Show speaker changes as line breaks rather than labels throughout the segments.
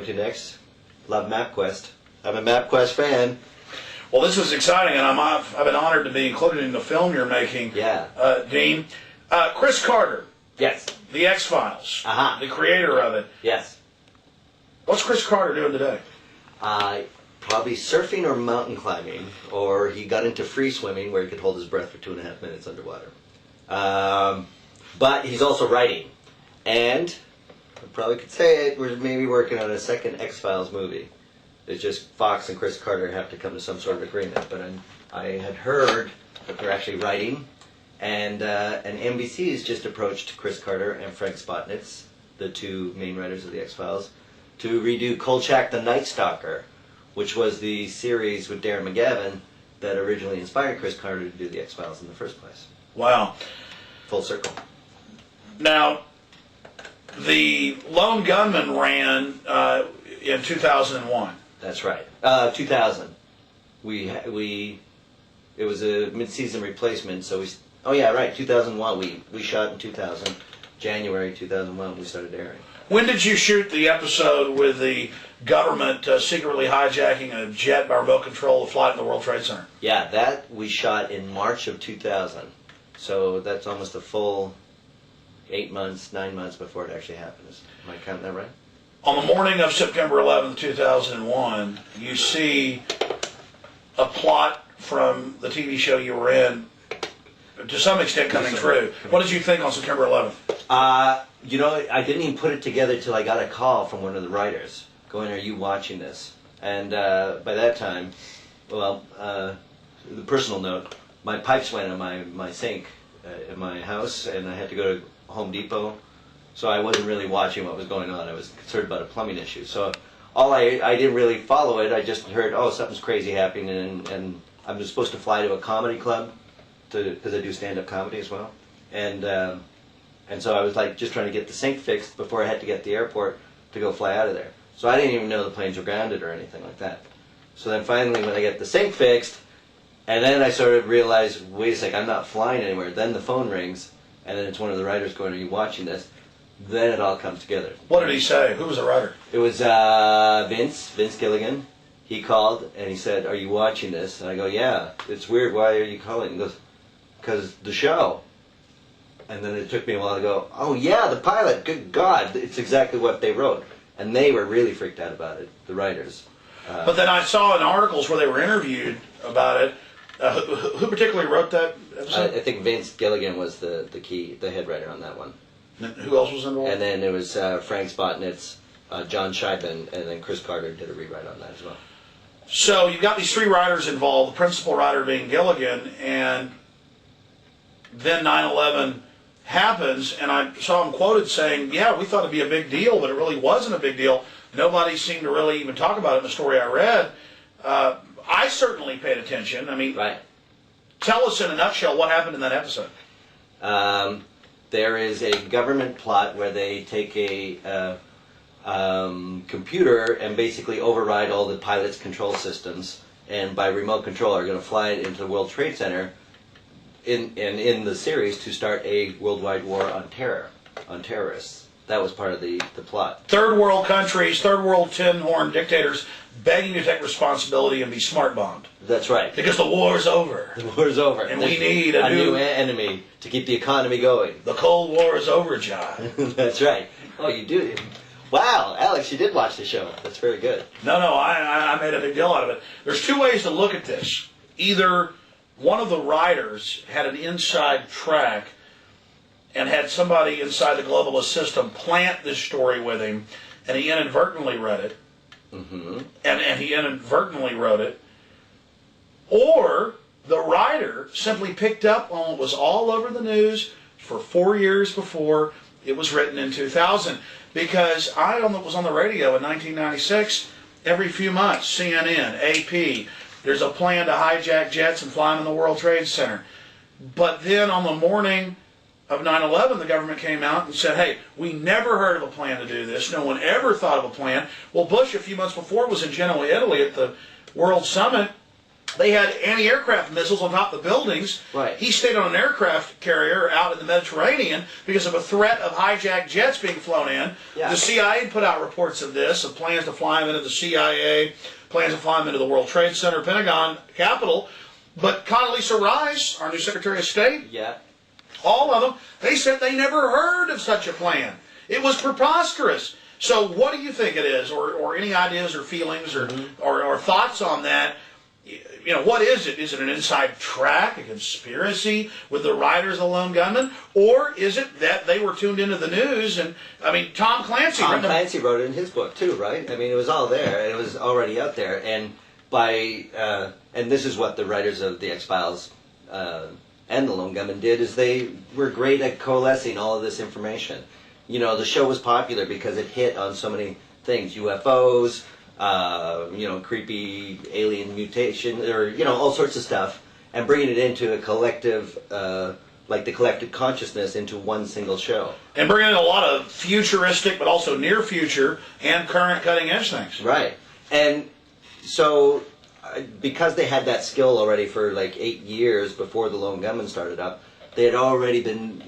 going to next. Love MapQuest. I'm a MapQuest fan.
Well, this is exciting, and I've been honored to be included in the film you're making, Dean. Chris Carter.
Yes.
The X-Files.
Uh-huh.
The creator of it.
Yes.
What's Chris Carter doing today?
Probably surfing or mountain climbing, or he got into free swimming where he could hold his breath for 2.5 minutes underwater. But he's also writing, and I probably could say it, we're maybe working on a second X-Files movie. It's just Fox and Chris Carter have to come to some sort of agreement, but I had heard that they're actually writing, and NBC has just approached Chris Carter and Frank Spotnitz, the two main writers of the X-Files, to redo Kolchak the Night Stalker, which was the series with Darren McGavin that originally inspired Chris Carter to do the X-Files in the first place.
Wow.
Full circle. Now,
the Lone Gunmen ran in 2001.
That's right. 2000. It was a mid-season replacement, so 2001. We shot in 2000. January 2001 we started airing.
When did you shoot the episode with the government secretly hijacking a jet by remote control to fly in the World Trade Center?
Yeah, that we shot in March of 2000. So that's almost a full 9 months before it actually happens. Am I counting that right?
On the morning of September 11th, 2001, you see a plot from the TV show you were in, to some extent, coming true. What did you think on September 11th?
I didn't even put it together till I got a call from one of the writers going, "Are you watching this?" And by that time, the personal note, my pipes went in my sink in my house, and I had to go to Home Depot. So I wasn't really watching what was going on. I was concerned about a plumbing issue. So I didn't really follow it. I just heard, something's crazy happening, and I'm supposed to fly to a comedy club because I do stand-up comedy as well. And so I was just trying to get the sink fixed before I had to get to the airport to go fly out of there. So I didn't even know the planes were grounded or anything like that. So then finally when I get the sink fixed, and then I sort of realized, wait a sec, I'm not flying anywhere. Then the phone rings, and then it's one of the writers going, "Are you watching this?" Then it all comes together.
What did he say? Who was the writer?
It was Vince Gilligan. He called and he said, "Are you watching this?" And I go, "Yeah." "It's weird. Why are you calling?" He goes, "Because the show." And then it took me a while to go, "Oh yeah, the pilot. Good God, it's exactly what they wrote." And they were really freaked out about it, the writers.
But then I saw in articles where they were interviewed about it. Who particularly wrote that episode?
I think Vince Gilligan was the head writer on that one.
And who else was involved?
And then it was Frank Spotnitz, John Scheiben, and then Chris Carter did a rewrite on that as well.
So you've got these three writers involved, the principal writer being Gilligan, and then 9/11 happens, and I saw him quoted saying, "Yeah, we thought it'd be a big deal, but it really wasn't a big deal. Nobody seemed to really even talk about it in the story I read." I certainly paid attention. I mean,
right.
Tell us in a nutshell what happened in that episode.
There is a government plot where they take a computer and basically override all the pilot's control systems, and by remote control are going to fly it into the World Trade Center in the series to start a worldwide war on terrorists. That was part of the plot. Third
world countries, third world tin-horn dictators begging to take responsibility and be smart-bombed.
That's right.
Because the war's over.
The war's over.
And we need a
new enemy to keep the economy going.
The Cold War is over, John.
That's right. Oh, you do. Wow, Alex, you did watch the show. That's very good.
No, I made a big deal out of it. There's two ways to look at this. Either one of the writers had an inside track and had somebody inside the globalist system plant this story with him, and he inadvertently read it, and he inadvertently wrote it, or the writer simply picked up on what was all over the news for 4 years before it was written in 2000. Because I was on the radio in 1996, every few months, CNN, AP, there's a plan to hijack jets and fly them in the World Trade Center. But then on the morning of 9/11, the government came out and said, "Hey, we never heard of a plan to do this. No one ever thought of a plan." Well, Bush, a few months before, was in Genoa, Italy at the World Summit, They had anti-aircraft missiles on top of the buildings.
Right.
He stayed on an aircraft carrier out in the Mediterranean because of a threat of hijacked jets being flown in.
Yeah.
The CIA put out reports of this, of plans to fly them into the CIA, plans to fly them into the World Trade Center, Pentagon, Capitol. But Condoleezza Rice, our new Secretary of State,
Yeah.
all of them, they said they never heard of such a plan. It was preposterous. So what do you think it is, or any ideas or feelings or thoughts on that? You know, what is it? Is it an inside track, a conspiracy with the writers of the Lone Gunmen? Or is it that they were tuned into the news? And, I mean, Tom Clancy
wrote it in his book too, right? I mean, it was all there. It was already out there. And and this is what the writers of the X-Files and the Lone Gunmen did, is they were great at coalescing all of this information. You know, the show was popular because it hit on so many things. UFOs, creepy alien mutation, or, all sorts of stuff, and bringing it into a collective, like the collective consciousness into one single show.
And bringing in a lot of futuristic, but also near future and current cutting edge things.
Right. And so, because they had that skill already for like 8 years before the Lone Gunmen started up, they had already been,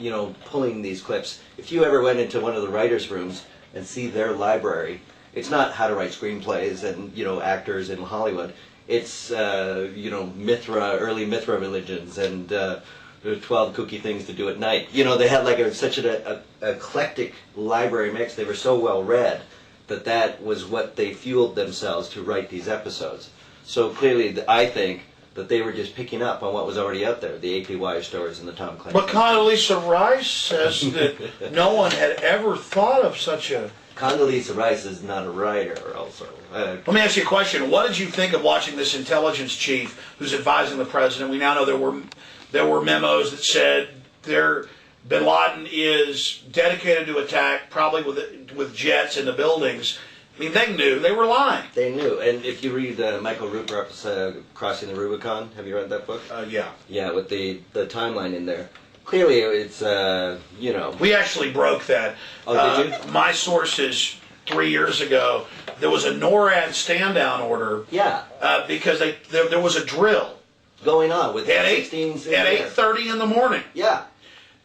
pulling these clips. If you ever went into one of the writers' rooms and see their library, it's not how to write screenplays and, actors in Hollywood. It's, Mithra, early Mithra religions and 12 kooky things to do at night. They had like such an eclectic library mix. They were so well read that was what they fueled themselves to write these episodes. So clearly, I think that they were just picking up on what was already out there, the APY stories and the Tom Clancy.
But Condoleezza Rice says that no one had ever thought of such a...
Condoleezza Rice is not a writer, also.
Let me ask you a question. What did you think of watching this intelligence chief who's advising the president? We now know there were memos that said Bin Laden is dedicated to attack, probably with jets in the buildings. I mean, they knew. They were lying.
They knew. And if you read Michael Rupert's Crossing the Rubicon, have you read that book?
Yeah.
Yeah, with the timeline in there. Clearly, it's,
We actually broke that.
Oh, did you?
My sources, 3 years ago, there was a NORAD stand-down order.
Yeah.
Because there was a drill.
Going on with
at
16s
at 8:30 in the morning.
Yeah.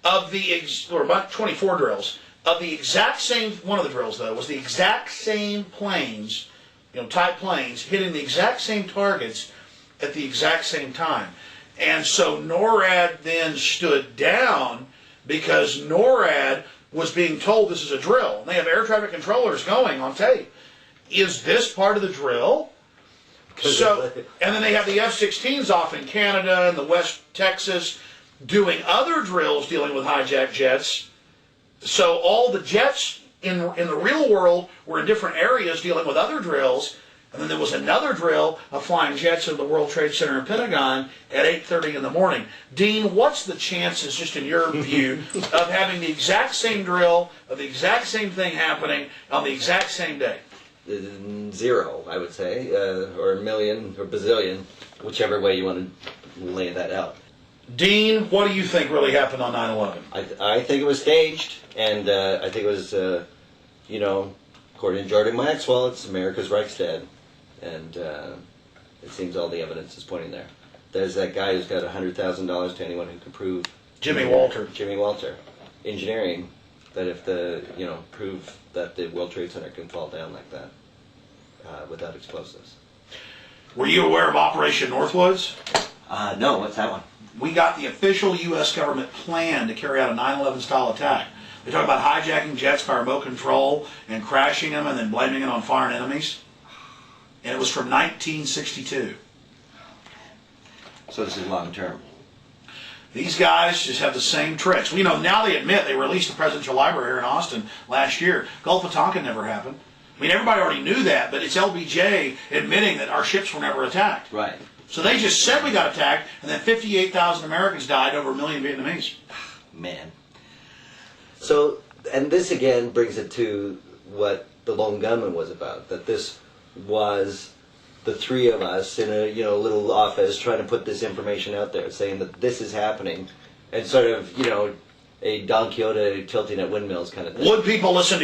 Or about 24 drills. Of the exact same, one of the drills though, was the exact same planes, type planes, hitting the exact same targets at the exact same time. And so NORAD then stood down because NORAD was being told this is a drill. And they have air traffic controllers going on tape. Is this part of the drill? So, and then they have the F-16s off in Canada and the West Texas doing other drills dealing with hijacked jets. So all the jets in the real world were in different areas dealing with other drills. And then there was another drill of flying jets in the World Trade Center and Pentagon at 8:30 in the morning. Dean, what's the chances, just in your view, of having the exact same drill, of the exact same thing happening on the exact same day?
0, I would say, or a million, or bazillion, whichever way you want to lay that out.
Dean, what do you think really happened on 9/11?
I think it was staged, and I think it was, according to Jordan Maxwell, it's America's Reichstag, and it seems all the evidence is pointing there. There's that guy who's got $100,000 to anyone who can prove...
Jimmy Walter,
engineering, that if prove that the World Trade Center can fall down like that without explosives.
Were you aware of Operation Northwoods?
No, what's that one?
We got the official U.S. government plan to carry out a 9/11 style attack. They talk about hijacking jets by remote control and crashing them and then blaming it on foreign enemies. And it was from 1962.
So this is long term.
These guys just have the same tricks. Now they admit they released the presidential library here in Austin last year. Gulf of Tonkin never happened. I mean, everybody already knew that, but it's LBJ admitting that our ships were never attacked.
Right.
So they just said we got attacked, and then 58,000 Americans died, over 1 million Vietnamese.
Man. So, and this again brings it to what the Lone Gunmen was about, that this was the three of us in a little office trying to put this information out there, saying that this is happening, and sort of, a Don Quixote tilting at windmills kind of thing.
Would people listen to your